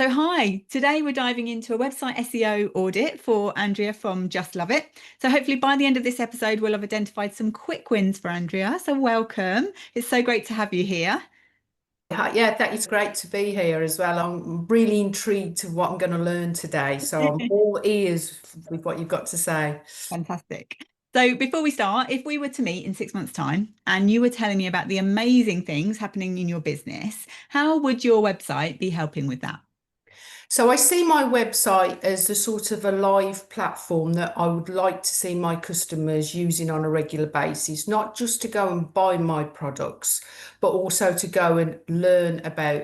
So, hi, today we're diving into a website SEO audit for Andrea from Just Love It. So, hopefully, by the end of this episode, we'll have identified some quick wins for Andrea. So, welcome. It's so great to have you here. Yeah, that is great to be here as well. I'm really intrigued to what I'm going to learn today. So I'm all ears with what you've got to say. Fantastic. So, before we start, if we were to meet in 6 months' time and you were telling me about the amazing things happening in your business, how would your website be helping with that? So I see my website as a sort of a live platform that I would like to see my customers using on a regular basis, not just to go and buy my products, but also to go and learn about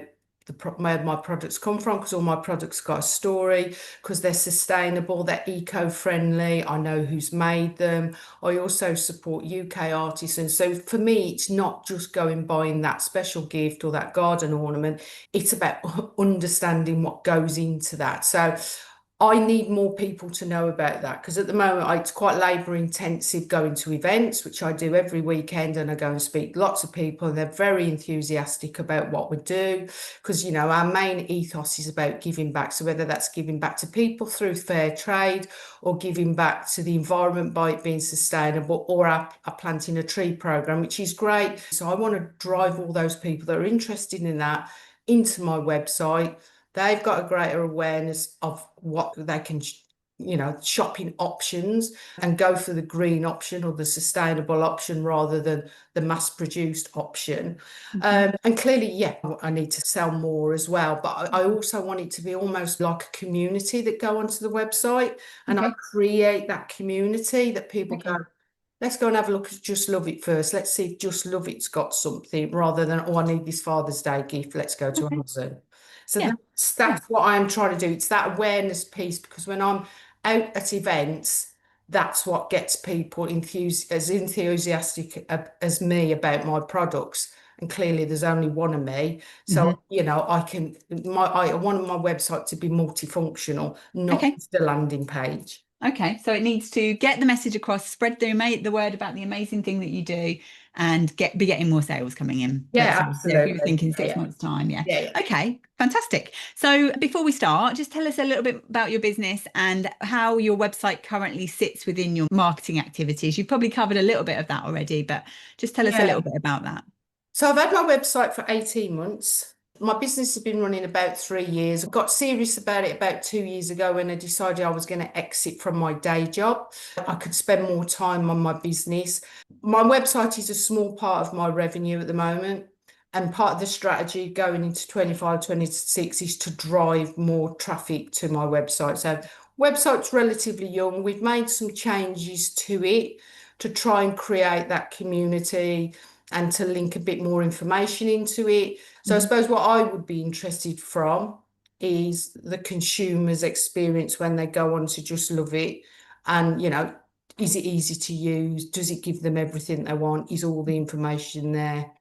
where my products come from, because all my products got a story, because they're sustainable, they're eco-friendly, I know who's made them. I also support UK artisans. So for me, it's not just going buying that special gift or that garden ornament. It's about understanding what goes into that. So I need more people to know about that because at the moment it's quite labour intensive going to events, which I do every weekend, and I go and speak to lots of people, and they're very enthusiastic about what we do because our main ethos is about giving back. So whether that's giving back to people through fair trade or giving back to the environment by it being sustainable, or our planting a tree program, which is great. So I want to drive all those people that are interested in that into my website. They've got a greater awareness of what they can, shopping options, and go for the green option or the sustainable option rather than the mass produced option. Mhm. And clearly, yeah, I need to sell more as well. But I also want it to be almost like a community that go onto the website, and I Okay. create that community that people go, Okay. let's go and have a look at Just Love It first. Let's see if Just Love It's got something rather than, oh, I need this Father's Day gift. Let's go to Okay. Amazon. So Yeah. that's what I'm trying to do. It's that awareness piece because when I'm out at events, that's what gets people as enthusiastic as me about my products. And clearly, there's only one of me, so Mhm. I want my website to be multifunctional, not Okay. just a landing page. Okay, so it needs to get the message across, spread the word about the amazing thing that you do, and be getting more sales coming in. Let's Yeah, say. So if you were absolutely. thinking Yeah, six yeah, months' time, yeah. yeah, yeah. Okay, fantastic. So before we start, just tell us a little bit about your business and how your website currently sits within your marketing activities. You've probably covered a little bit of that already, but just tell us a little Yeah. bit about that. So I've had my website for 18 months. My business has been running about 3 years. I got serious about it about 2 years ago when I decided I was going to exit from my day job. I could spend more time on my business. My website is a small part of my revenue at the moment. And part of the strategy going into 25, 26 is to drive more traffic to my website. So website's relatively young. We've made some changes to it to try and create that community and to link a bit more information into it. So I Mhm. suppose what I would be interested from is the consumer's experience when they go on to Just Love It. And, is it easy to use? Does it give them everything they want? Is all the information there?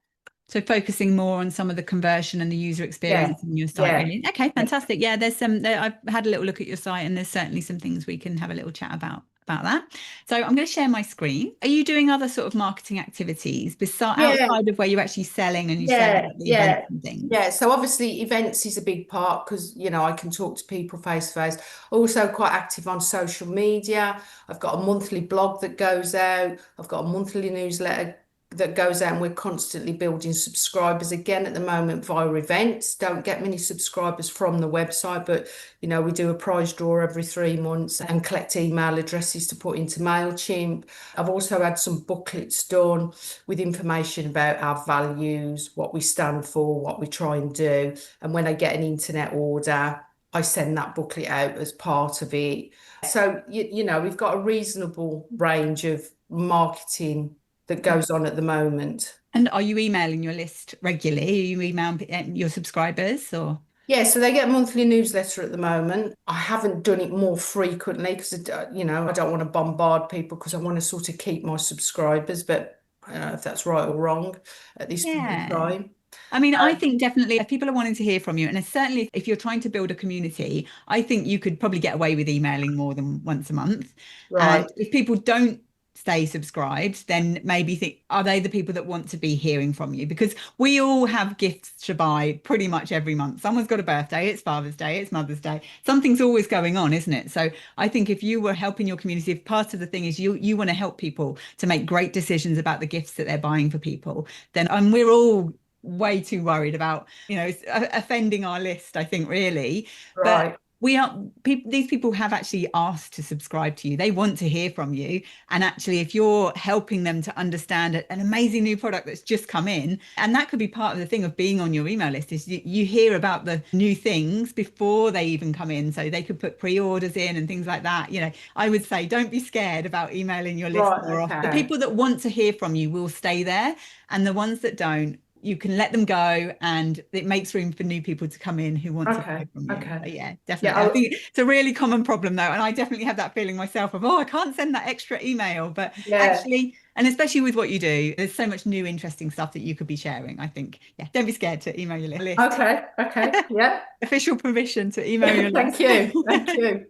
So focusing more on some of the conversion and the user Yeah, experience in your site, yeah. really. Okay, fantastic. Yeah, there's some I've had a little look at your site and there's certainly some things we can have a little chat about that. So I'm going to share my screen. Are you doing other sort of marketing activities besides Yeah, outside of where you're actually selling and you're selling yeah, at the events yeah. and things? Yeah, so obviously events is a big part because I can talk to people face to face. Also quite active on social media. I've got a monthly blog that goes out. I've got a monthly newsletter that goes out, and we're constantly building subscribers again at the moment via events. Don't get many subscribers from the website, but we do a prize draw every 3 months and collect email addresses to put into MailChimp. I've also had some booklets done with information about our values, what we stand for, what we try and do. And when I get an internet order, I send that booklet out as part of it. So, we've got a reasonable range of marketing that goes on at the moment. And are you emailing your list regularly? Are you email your subscribers or? Yeah, so they get a monthly newsletter at the moment. I haven't done it more frequently because, I don't want to bombard people because I want to sort of keep my subscribers, but I don't know if that's right or wrong at this point in Yeah. time. I mean, I think definitely if people are wanting to hear from you, and certainly if you're trying to build a community, I think you could probably get away with emailing more than once a month. And Right. if people don't stay subscribed, then maybe think, are they the people that want to be hearing from you? Because we all have gifts to buy pretty much every month. Someone's got a birthday, it's Father's Day, it's Mother's Day. Something's always going on, isn't it? So I think if you were helping your community, if part of the thing is you want to help people to make great decisions about the gifts that they're buying for people, then we're all way too worried about, offending our list, I think, really. But Right. we are people, these people have actually asked to subscribe to you. They want to hear from you. And actually, if you're helping them to understand an amazing new product that's just come in, and that could be part of the thing of being on your email list, is you hear about the new things before they even come in. So they could put pre-orders in and things like that. I would say don't be scared about emailing your list Right. more often. The Okay. people that want to hear from you will stay there, and the ones that don't, you can let them go, and it makes room for new people to come in who want to hear Okay. from you. Okay. So yeah, Yeah. definitely. I think it's a really common problem though. And I definitely have that feeling myself of, oh, I can't send that extra email. But Yeah. actually, and especially with what you do, there's so much new, interesting stuff that you could be sharing. I think, yeah, don't be scared to email your list. Okay. Okay. Yeah. Official permission to email your Thank list. you. Thank you.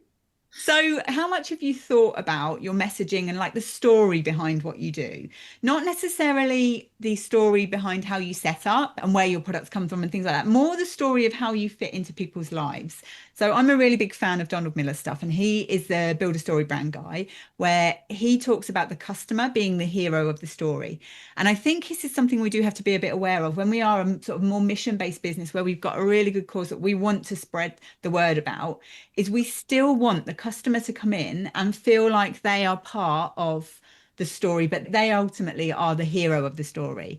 So, how much have you thought about your messaging and like the story behind what you do? Not necessarily the story behind how you set up and where your products come from and things like that, more the story of how you fit into people's lives. So, I'm a really big fan of Donald Miller's stuff, and he is the Build a Story brand guy, where he talks about the customer being the hero of the story. And I think this is something we do have to be a bit aware of when we are a sort of more mission-based business where we've got a really good cause that we want to spread the word about, is we still want the customer to come in and feel like they are part of the story, but they ultimately are the hero of the story.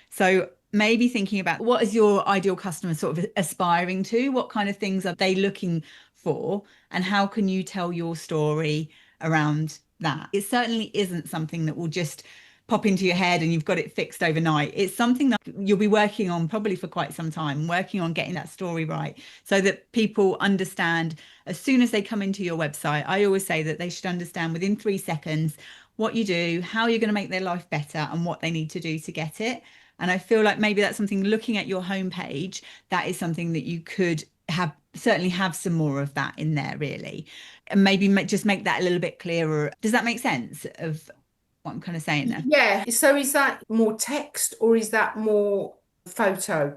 So maybe thinking about what is your ideal customer sort of aspiring to? What kind of things are they looking for? And how can you tell your story around that? It certainly isn't something that will just pop into your head and you've got it fixed overnight. It's something that you'll be working on probably for quite some time, working on getting that story right so that people understand as soon as they come into your website. I always say that they should understand within 3 seconds what you do, how you're going to make their life better, and what they need to do to get it. And I feel like maybe that's something, looking at your homepage, that is something that you could certainly have some more of that in there, really. And maybe just make that a little bit clearer. Does that make sense of what I'm kind of saying there? Yeah. So is that more text or is that more photo?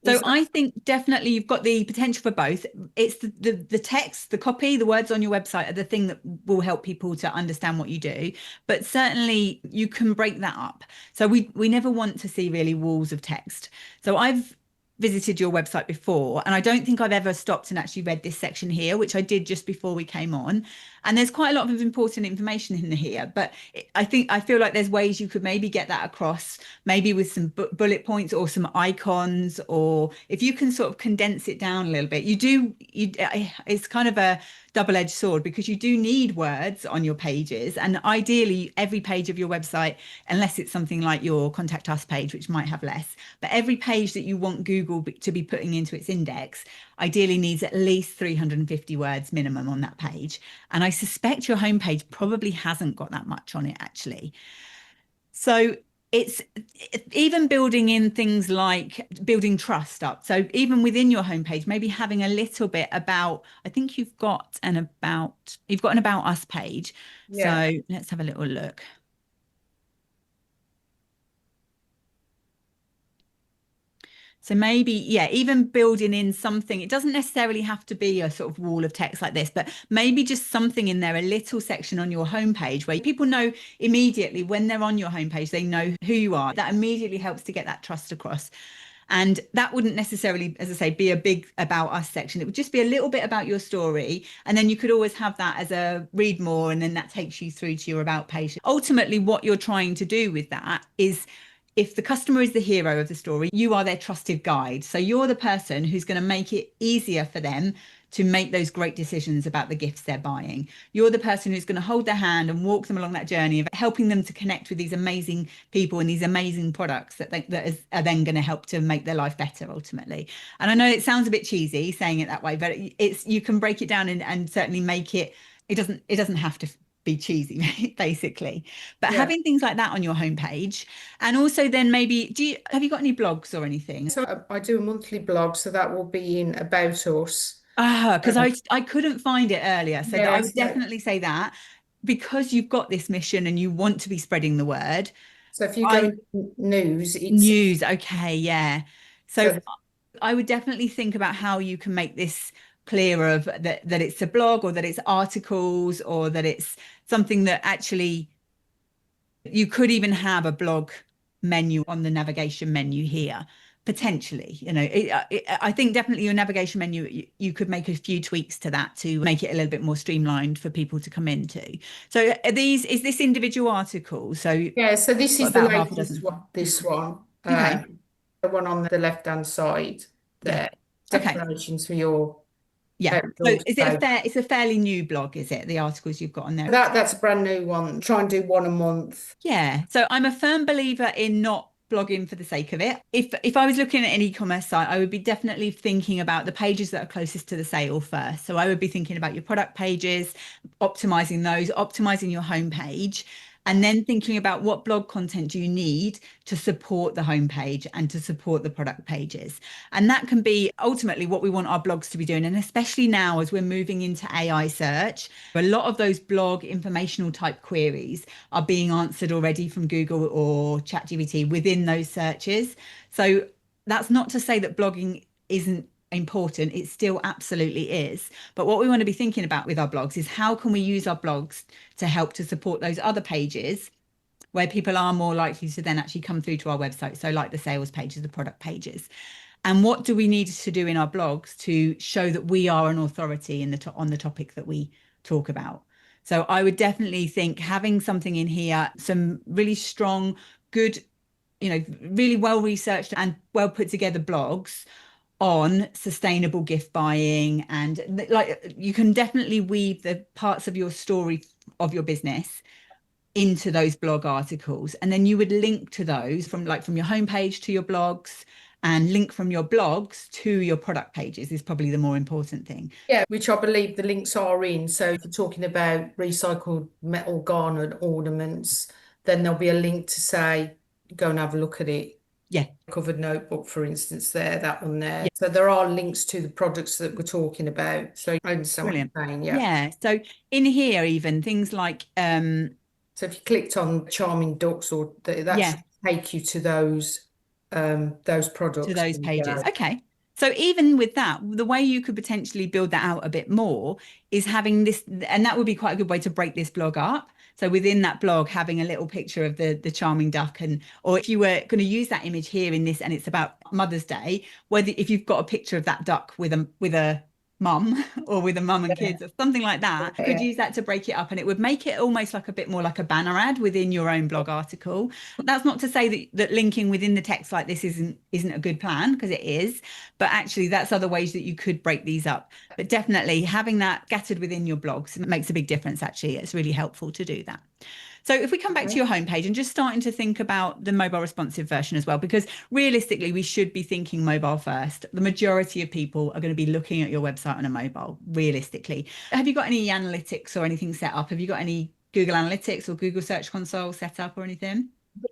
So Is that I think definitely you've got the potential for both. It's the text, the copy, the words on your website are the thing that will help people to understand what you do. But certainly you can break that up. So we never want to see really walls of text. So I've visited your website before, and I don't think I've ever stopped and actually read this section here, which I did just before we came on. And there's quite a lot of important information in here, but I feel like there's ways you could maybe get that across, maybe with some bullet points or some icons, or if you can sort of condense it down a little bit. It's kind of a double-edged sword because you do need words on your pages, and ideally every page of your website, unless it's something like your contact us page, which might have less, but every page that you want Google to be putting into its index ideally needs at least 350 words minimum on that page. And I suspect your homepage probably hasn't got that much on it actually. So it's even building in things like building trust up. So even within your homepage, maybe having a little bit about, I think you've got an about us page. yeah. So let's have a little look. So maybe, yeah, even building in something, it doesn't necessarily have to be a sort of wall of text like this, but maybe just something in there, a little section on your homepage where people know immediately when they're on your homepage, they know who you are. That immediately helps to get that trust across. And that wouldn't necessarily, as I say, be a big about us section. It would just be a little bit about your story. And then you could always have that as a read more, and then that takes you through to your about page. Ultimately, what you're trying to do with that is, if the customer is the hero of the story, you are their trusted guide. So you're the person who's going to make it easier for them to make those great decisions about the gifts they're buying. You're the person who's going to hold their hand and walk them along that journey of helping them to connect with these amazing people and these amazing products are then going to help to make their life better ultimately. And I know it sounds a bit cheesy saying it that way, but you can break it down and certainly make it. It doesn't have to be cheesy, basically. But Yeah. having things like that on your homepage, and also then maybe, have you got any blogs or anything? So I do a monthly blog, so that will be in About Us. Ah, because Um, I couldn't find it earlier. So that I yeah, would so definitely say that. because you've got this mission and you want to be spreading the word, So if you go I into news, it's news, okay, yeah. So so I would definitely think about how you can make this clearer of that it's a blog or that it's articles or that it's something that actually you could even have a blog menu on the navigation menu here potentially. I think definitely your navigation menu, you could make a few tweaks to that to make it a little bit more streamlined for people to come into. So is this individual article? So yeah, so this got is the about half a latest dozen. one, this one. Okay. The one on the left-hand side Yeah. there. Okay. Decorations for your Yeah. So outdoor is it a space. it's a fairly new blog, is it? The articles you've got on there? That's a brand new one. Try and do one a month. Yeah. So I'm a firm believer in not blogging for the sake of it. If I was looking at an e-commerce site, I would be definitely thinking about the pages that are closest to the sale first. So I would be thinking about your product pages, optimizing those, optimizing your homepage, and then thinking about what blog content do you need to support the homepage and to support the product pages. And that can be ultimately what we want our blogs to be doing. And especially now as we're moving into AI search, a lot of those blog informational type queries are being answered already from Google or ChatGPT within those searches. So that's not to say that blogging isn't important. It still absolutely is. But what we want to be thinking about with our blogs is how can we use our blogs to help to support those other pages where people are more likely to then actually come through to our website. So like the sales pages, the product pages. And what do we need to do in our blogs to show that we are an authority in on the topic that we talk about? So I would definitely think having something in here, some really strong, good, really well researched and well put together blogs on sustainable gift buying. And like you can definitely weave the parts of your story of your business into those blog articles, and then you would link to those from your homepage to your blogs, and link from your blogs to your product pages is probably the more important thing. Yeah, which I believe the links are in. So if you're talking about recycled metal garnet ornaments, then there'll be a link to say, go and have a look at it. Yeah. Covered notebook, for instance, there, that one there. Yeah. So there are links to the products that we're talking about. So I understand what Brilliant. you're saying, yeah. Yeah, so in here even things like So if you clicked on charming ducks, or that yeah, should take you to those to products. those There you pages. go. Okay. So even with that, the way you could potentially build that out a bit more is having this, and that would be quite a good way to break this blog up. So within that blog, having a little picture of the charming duck, and or if you were going to use that image here in this, and it's about Mother's Day, whether if you've got a picture of that duck with a mum or with a mum and Yeah, kids or something like that, could yeah. use that to break it up, and it would make it almost like a bit more like a banner ad within your own blog article. That's not to say that linking within the text like this isn't a good plan, because it is, but actually that's other ways that you could break these up. But definitely having that scattered within your blogs makes a big difference. Actually, it's really helpful to do that. So if we come back to Okay. your homepage and just starting to think about the mobile responsive version as well, because realistically, we should be thinking mobile first. The majority of people are going to be looking at your website on a mobile, realistically. Have you got any analytics or anything set up? Have you got any Google Analytics or Google Search Console set up or anything?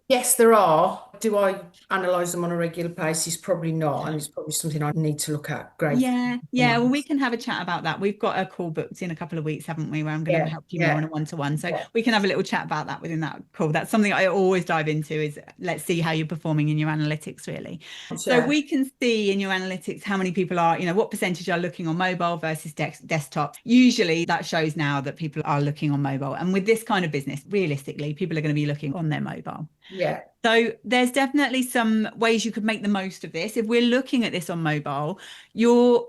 Yes, there are. Do I analyze them on a regular basis? Probably not. And it's probably something I need to look at. Great. Yeah, yeah. Well, we can have a chat about that. We've got a call booked in a couple of weeks, haven't we? Where I'm going to Yeah, help you more on yeah, a one-to-one. So yeah. we can have a little chat about that within that call. That's something I always dive into is let's see how you're performing in your analytics, really. So Yeah. we can see in your analytics how many people are, what percentage are looking on mobile versus desktop. Usually that shows now that people are looking on mobile. And with this kind of business, realistically, people are going to be looking on their mobile. Yeah. So there's definitely some ways you could make the most of this. If we're looking at this on mobile, your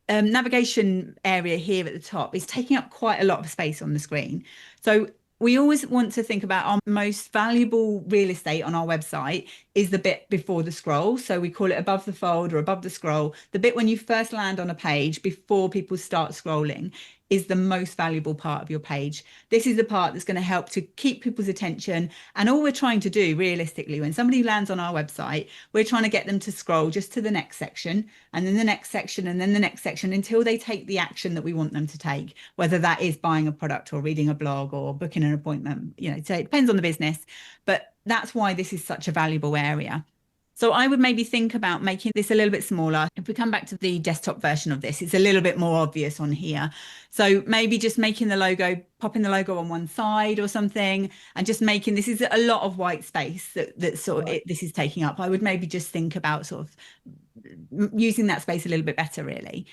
navigation area here at the top is taking up quite a lot of space on the screen. So we always want to think about our most valuable real estate on our website is the bit before the scroll. So we call it above the fold or above the scroll. The bit when you first land on a page before people start scrolling is the most valuable part of your page. This is the part that's going to help to keep people's attention. And all we're trying to do realistically, when somebody lands on our website, we're trying to get them to scroll just to the next section, and then the next section, and then the next section until they take the action that we want them to take, whether that is buying a product or reading a blog or booking an appointment. So it depends on the business, but that's why this is such a valuable area. So I would maybe think about making this a little bit smaller. If we come back to the desktop version of this, it's a little bit more obvious on here. So maybe just making the logo, popping the logo on one side or something, and just making this is a lot of white space that sort of Right. this is taking up. I would maybe just think about sort of using that space a little bit better, really.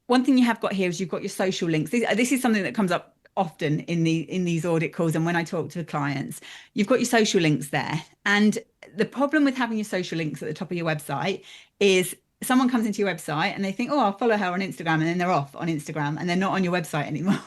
One thing you have got here is you've got your social links. This is something that comes up often in these audit calls and when I talk to clients. You've got your social links there. And the problem with having your social links at the top of your website is someone comes into your website and they think, oh, I'll follow her on Instagram, and then they're off on Instagram and they're not on your website anymore.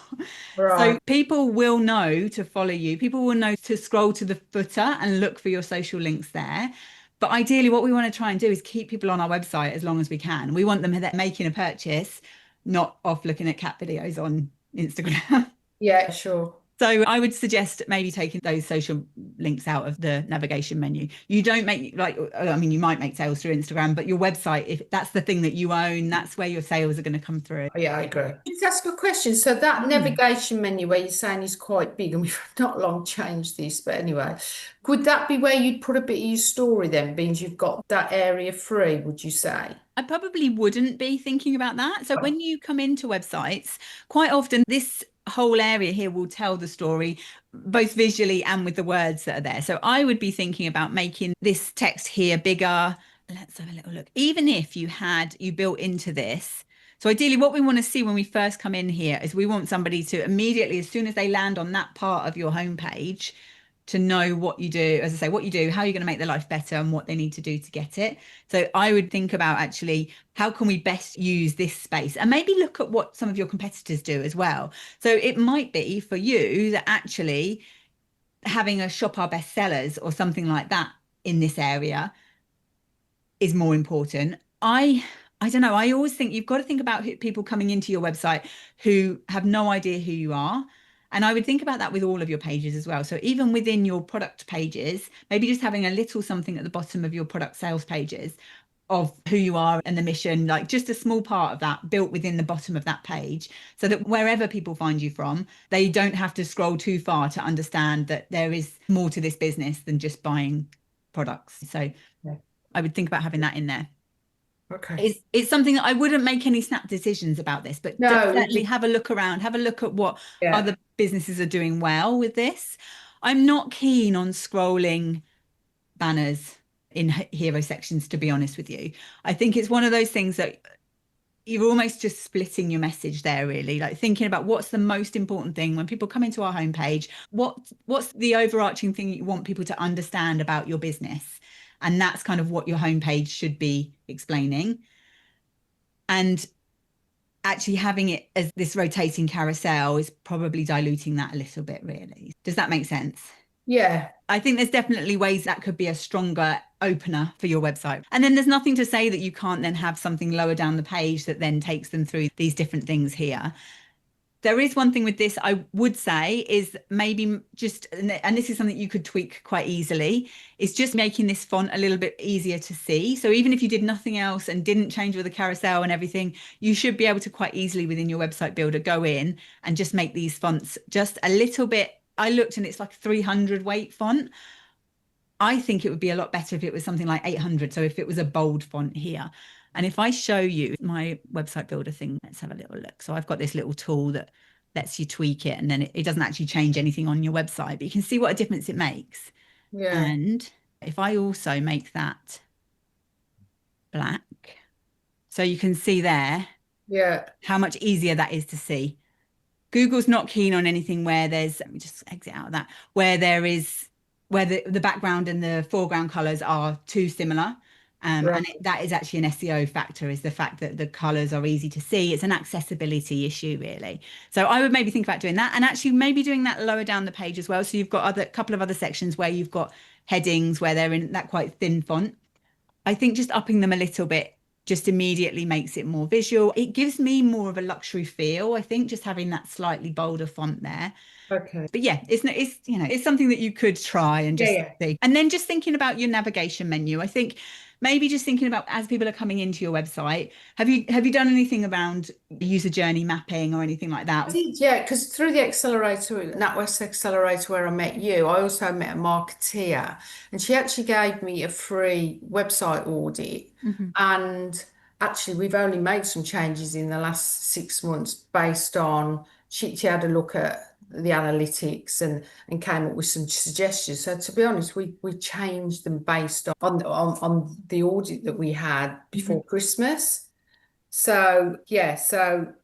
So Right. people will know to follow you. People will know to scroll to the footer and look for your social links there. But ideally, what we want to try and do is keep people on our website as long as we can. We want them making a purchase, not off looking at cat videos on Instagram. Yeah, sure. So I would suggest maybe taking those social links out of the navigation menu. You don't make like, I mean, you might make sales through Instagram, but your website, if that's the thing that you own, that's where your sales are going to come through. Yeah, I agree. Just ask a question. So that Mm. navigation menu where you're saying is quite big, and we've not long changed this, but anyway, could that be where you'd put a bit of your story then, means you've got that area free, would you say? I probably wouldn't be thinking about that. So when you come into websites, quite often this whole area here will tell the story both visually and with the words that are there. So I would be thinking about making this text here bigger. Let's have a little look. Even if you built into this. So ideally what we want to see when we first come in here is we want somebody to immediately, as soon as they land on that part of your homepage, to know what you do, as I say, what you do, how you're going to make their life better and what they need to do to get it. So I would think about actually, how can we best use this space and maybe look at what some of your competitors do as well. So it might be for you that actually having a shop our best sellers or something like that in this area is more important. I don't know. I always think you've got to think about people coming into your website who have no idea who you are. And I would think about that with all of your pages as well. So even within your product pages, maybe just having a little something at the bottom of your product sales pages of who you are and the mission, like just a small part of that built within the bottom of that page, so that wherever people find you from, they don't have to scroll too far to understand that there is more to this business than just buying products. So Yeah. I would think about having that in there. Okay. It's something that I wouldn't make any snap decisions about this, but No, we certainly did. have a look around, have a look at what Yeah. other businesses are doing well with this. I'm not keen on scrolling banners in hero sections, to be honest with you. I think it's one of those things that you're almost just splitting your message there, really, like thinking about what's the most important thing when people come into our homepage, what's the overarching thing you want people to understand about your business, and that's kind of what your homepage should be explaining. And actually having it as this rotating carousel is probably diluting that a little bit, really. Does that make sense? Yeah. I think there's definitely ways that could be a stronger opener for your website. And then there's nothing to say that you can't then have something lower down the page that then takes them through these different things here. There is one thing with this I would say is maybe just, and this is something you could tweak quite easily, is just making this font a little bit easier to see. So even if you did nothing else and didn't change with the carousel and everything, you should be able to quite easily within your website builder go in and just make these fonts just a little bit. I looked and it's like 300 weight font. I think it would be a lot better if it was something like 800. So if it was a bold font here. And if I show you my website builder thing, let's have a little look. So I've got this little tool that lets you tweak it, and then it doesn't actually change anything on your website, but you can see what a difference it makes. Yeah. And if I also make that black, so you can see there Yeah. how much easier that is to see. Google's not keen on anything where there's, let me just exit out of that, where there is, where the background and the foreground colors are too similar. Right. And that is actually an SEO factor, is the fact that the colors are easy to see. It's an accessibility issue, really. So I would maybe think about doing that, and actually maybe doing that lower down the page as well. So you've got other couple of other sections where you've got headings where they're in that quite thin font. I think just upping them a little bit just immediately makes it more visual. It gives me more of a luxury feel, I think, just having that slightly bolder font there. Okay. But yeah, it's something that you could try and Yeah, just yeah. see. And then just thinking about your navigation menu, I think maybe just thinking about as people are coming into your website, have you done anything around user journey mapping or anything like I that? did, yeah, because through the accelerator, NatWest Accelerator, where I met you, I also met a marketeer, and she actually gave me a free website audit. Mhm. And actually, we've only made some changes in the last 6 months based on she had a look at the analytics and came up with some suggestions. So to be honest, we changed them based on the audit that we had Mhm. before Christmas. So yeah, so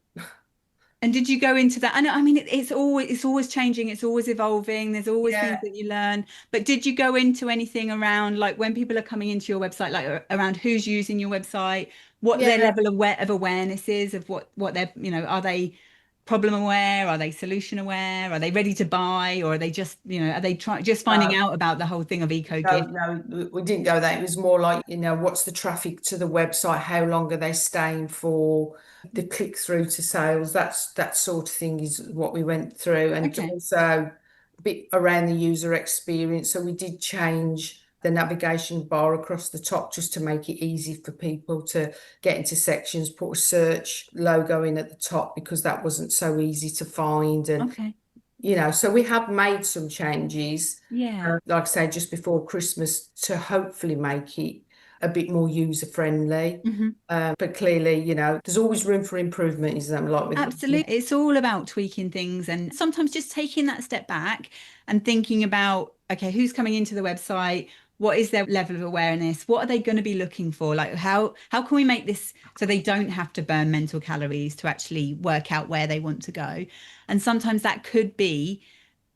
And did you go into that? I mean, it's always changing, it's always evolving. There's always things yeah, that you learn. But did you go into anything around like when people are coming into your website, like around who's using your website, what their yeah. level of awareness is of what they're, are they problem aware? Are they solution aware? Are they ready to buy? Or are they just, are they trying just finding No, out about the whole thing of eco no, gift? no, we didn't go there. It was more like, what's the traffic to the website? How long are they staying for? The click through to sales. That sort of thing is what we went through. And Okay. also a bit around the user experience. So we did change the navigation bar across the top just to make it easy for people to get into sections, put a search logo in at the top because that wasn't so easy to find. And Okay. so we have made some changes, Yeah. like I say, just before Christmas to hopefully make it a bit more user friendly. Mhm. But clearly, there's always room for improvement, isn't there? Like with, Absolutely. It's all about tweaking things and sometimes just taking that step back and thinking about, okay, who's coming into the website? What is their level of awareness? What are they going to be looking for? Like how can we make this so they don't have to burn mental calories to actually work out where they want to go? And sometimes that could be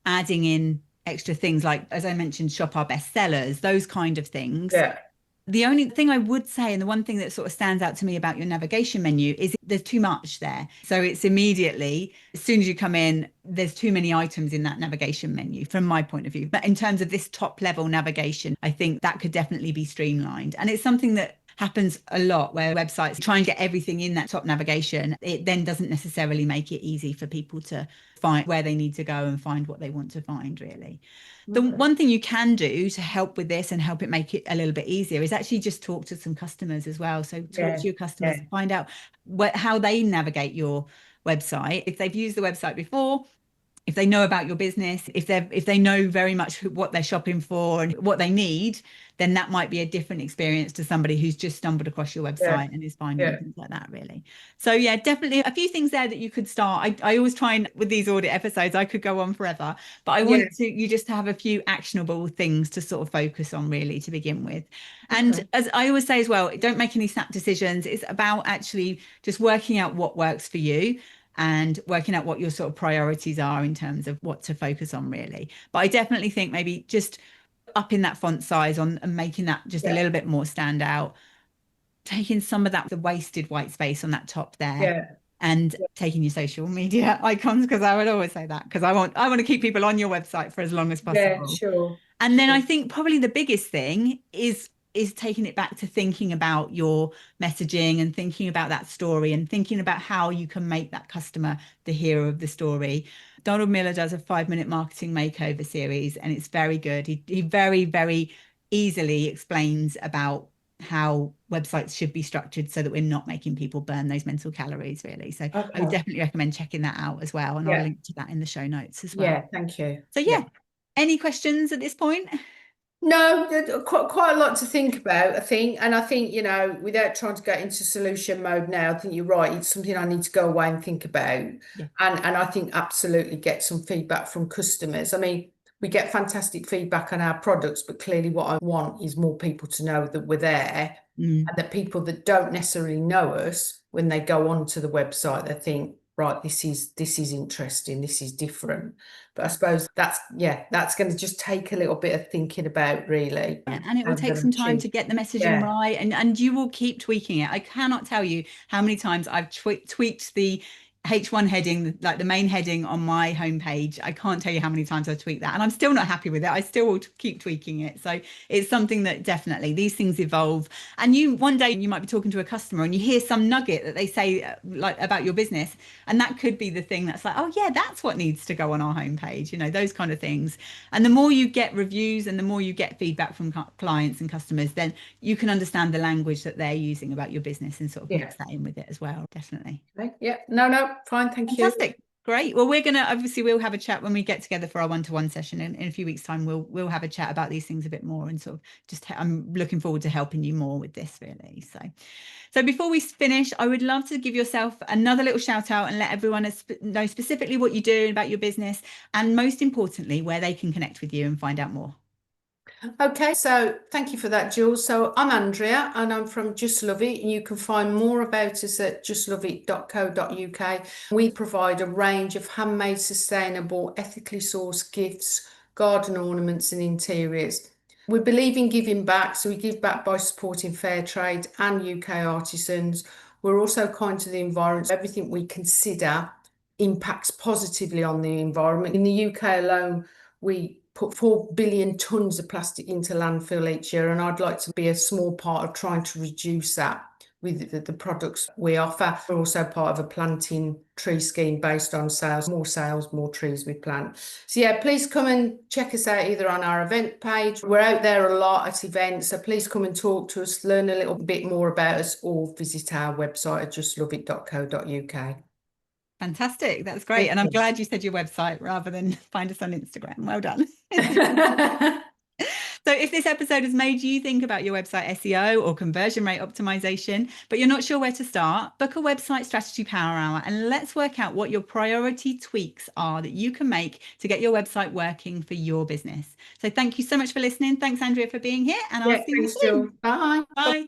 adding in extra things like, as I mentioned, shop our best sellers, those kind of things. yeah, The only thing I would say, and the one thing that sort of stands out to me about your navigation menu is there's too much there. So it's immediately, as soon as you come in, there's too many items in that navigation menu from my point of view. But in terms of this top level navigation, I think that could definitely be streamlined. And it's something that happens a lot where websites try and get everything in that top navigation. It then doesn't necessarily make it easy for people to find where they need to go and find what they want to find, really. The okay. one thing you can do to help with this and help it make it a little bit easier is actually just talk to some customers as well. So talk Yeah, to your customers, yeah, find out how they navigate your website. If they've used the website before, if they know about your business, if they know very much what they're shopping for and what they need, then that might be a different experience to somebody who's just stumbled across your yeah, website and is finding yeah, things like that, really. So yeah, definitely a few things there that you could start. I always try and with these audit episodes, I could go on forever, but I yeah. want you just to have a few actionable things to sort of focus on really to begin with. And Okay. as I always say as well, don't make any snap decisions. It's about actually just working out what works for you and working out what your sort of priorities are in terms of what to focus on really. But I definitely think maybe just upping that font size on and making that just a Yeah, little bit more stand out, taking some of that the wasted white space on that top there yeah, and taking your social media icons because I would always say that because I want to keep people on your website for as long as yeah, possible. sure, And then I sure. think probably the biggest thing is taking it back to thinking about your messaging and thinking about that story and thinking about how you can make that customer the hero of the story. Donald Miller does a 5 minute marketing makeover series and it's very good. He very, very easily explains about how websites should be structured so that we're not making people burn those mental calories, really. So I would Okay. definitely recommend checking that out as well. And I'll Yeah, link to that in the show notes as well. yeah, thank you. So Yeah. yeah, any questions at this point? No, quite a lot to think about, I think. And I think, without trying to get into solution mode now, I think you're right. It's something I need to go away and think about. Yeah. And I think absolutely get some feedback from customers. I mean, we get fantastic feedback on our products, but clearly what I want is more people to know that we're there Mm. and that people that don't necessarily know us, when they go onto the website, they think, right, this is interesting, this is different. But I suppose that's going to just take a little bit of thinking about really Yeah, and it how will I'm take going to some time to achieve. get the messaging Yeah, right, and you will keep tweaking it. I cannot tell you how many times I've tweaked the H1 heading, like the main heading on my homepage. I can't tell you how many times I've tweaked that, and I'm still not happy with it. I still will keep tweaking it. So it's something that definitely these things evolve. And you one day you might be talking to a customer and you hear some nugget that they say like about your business, and that could be the thing that's like, oh yeah, that's what needs to go on our homepage. Those kind of things. And the more you get reviews and the more you get feedback from clients and customers, then you can understand the language that they're using about your business and sort of Yeah. mix that in with it as well. Definitely. Okay. Yeah. No, no, fine. Thank you. Fantastic. Great. Well, we'll have a chat when we get together for our one-to-one session in a few weeks' time. We'll have a chat about these things a bit more and sort of I'm looking forward to helping you more with this really. So before we finish, I would love to give yourself another little shout out and let everyone know specifically what you do about your business and most importantly, where they can connect with you and find out more. Okay, so thank you for that, Jules. So I'm Andrea and I'm from Just Love It, and you can find more about us at justloveit.co.uk. We provide a range of handmade, sustainable, ethically sourced gifts, garden ornaments, and interiors. We believe in giving back, so we give back by supporting fair trade and UK artisans. We're also kind to the environment. Everything we consider impacts positively on the environment. In the UK alone, we put 4 billion tonnes of plastic into landfill each year, and I'd like to be a small part of trying to reduce that with the products we offer. We're also part of a planting tree scheme based on sales, more trees we plant. So yeah, please come and check us out either on our event page. We're out there a lot at events, so please come and talk to us, learn a little bit more about us, or visit our website at justloveit.co.uk. Fantastic. That's great. And I'm glad you said your website rather than find us on Instagram. Well done. So if this episode has made you think about your website SEO or conversion rate optimization, but you're not sure where to start, book a website strategy power hour and let's work out what your priority tweaks are that you can make to get your website working for your business. So thank you so much for listening. Thanks, Andrea, for being here, and I'll Yeah, see you thanks, Jill. soon. Bye. Bye.